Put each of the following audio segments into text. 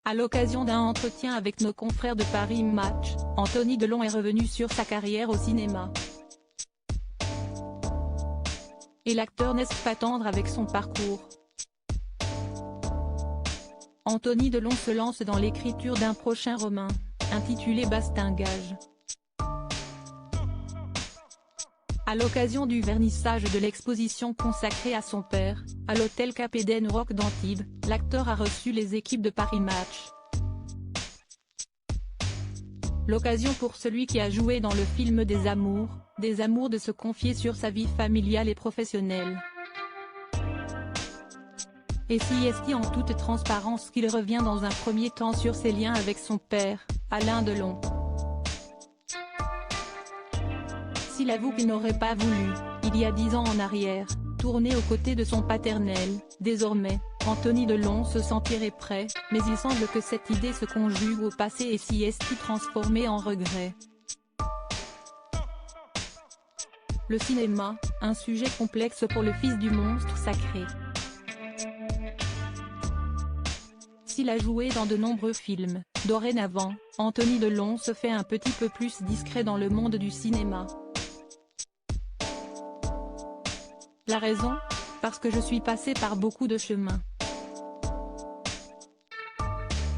À l'occasion d'un entretien avec nos confrères de Paris Match, Anthony Delon est revenu sur sa carrière au cinéma. Et l'acteur n'est pas tendre avec son parcours. Anthony Delon se lance dans l'écriture d'un prochain roman, intitulé Bastingage. À l'occasion du vernissage de l'exposition consacrée à son père, à l'hôtel Cap Eden Rock d'Antibes, l'acteur a reçu les équipes de Paris Match. L'occasion pour celui qui a joué dans le film Des Amours de se confier sur sa vie familiale et professionnelle. Et si est en toute transparence qu'il revient dans un premier temps sur ses liens avec son père, Alain Delon. S'il avoue qu'il n'aurait pas voulu, il y a 10 ans en arrière, tourner aux côtés de son paternel, désormais, Anthony Delon se sentirait prêt, mais il semble que cette idée se conjugue au passé et s'y est transformée en regret. Le cinéma, un sujet complexe pour le fils du monstre sacré. S'il a joué dans de nombreux films, dorénavant, Anthony Delon se fait un petit peu plus discret dans le monde du cinéma. La raison ? Parce que je suis passé par beaucoup de chemins.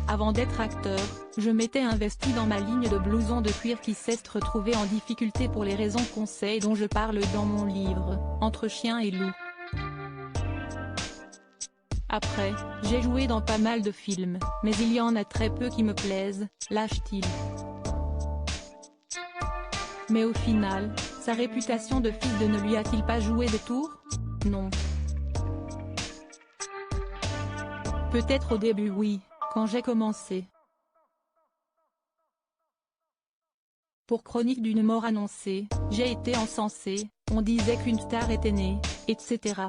Avant d'être acteur, je m'étais investi dans ma ligne de blouson de cuir qui s'est retrouvée en difficulté pour les raisons qu'on sait et dont je parle dans mon livre, Entre chien et loup. Après, j'ai joué dans pas mal de films, mais il y en a très peu qui me plaisent, lâche-t-il. Mais au final, sa réputation de fils de ne lui a-t-il pas joué des tours ? Non. Peut-être au début oui, quand j'ai commencé. Pour Chronique d'une mort annoncée, j'ai été encensé, on disait qu'une star était née, etc.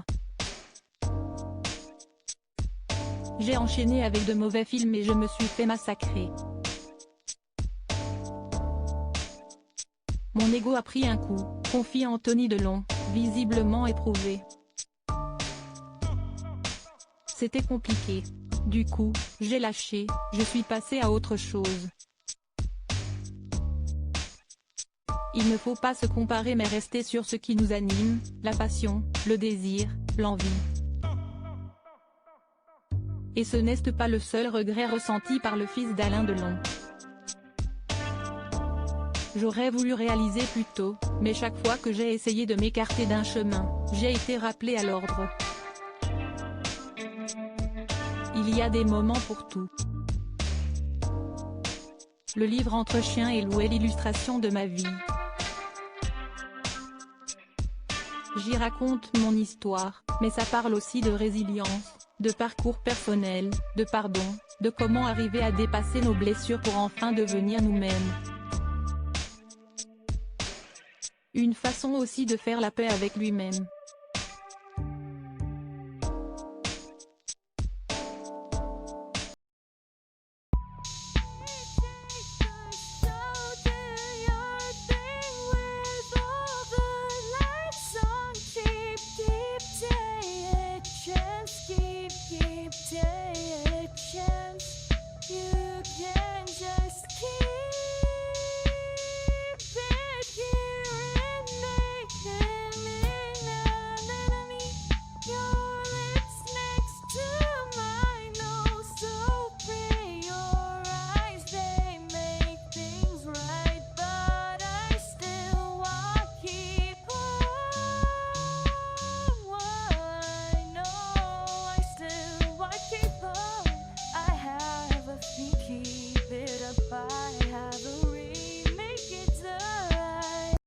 J'ai enchaîné avec de mauvais films et je me suis fait massacrer. Mon ego a pris un coup, confie Anthony Delon, visiblement éprouvé. C'était compliqué. Du coup, j'ai lâché, je suis passé à autre chose. Il ne faut pas se comparer mais rester sur ce qui nous anime, la passion, le désir, l'envie. Et ce n'est pas le seul regret ressenti par le fils d'Alain Delon. J'aurais voulu réaliser plus tôt, mais chaque fois que j'ai essayé de m'écarter d'un chemin, j'ai été rappelé à l'ordre. Il y a des moments pour tout. Le livre Entre chien et loup est l'illustration de ma vie. J'y raconte mon histoire, mais ça parle aussi de résilience, de parcours personnel, de pardon, de comment arriver à dépasser nos blessures pour enfin devenir nous-mêmes. Une façon aussi de faire la paix avec lui-même.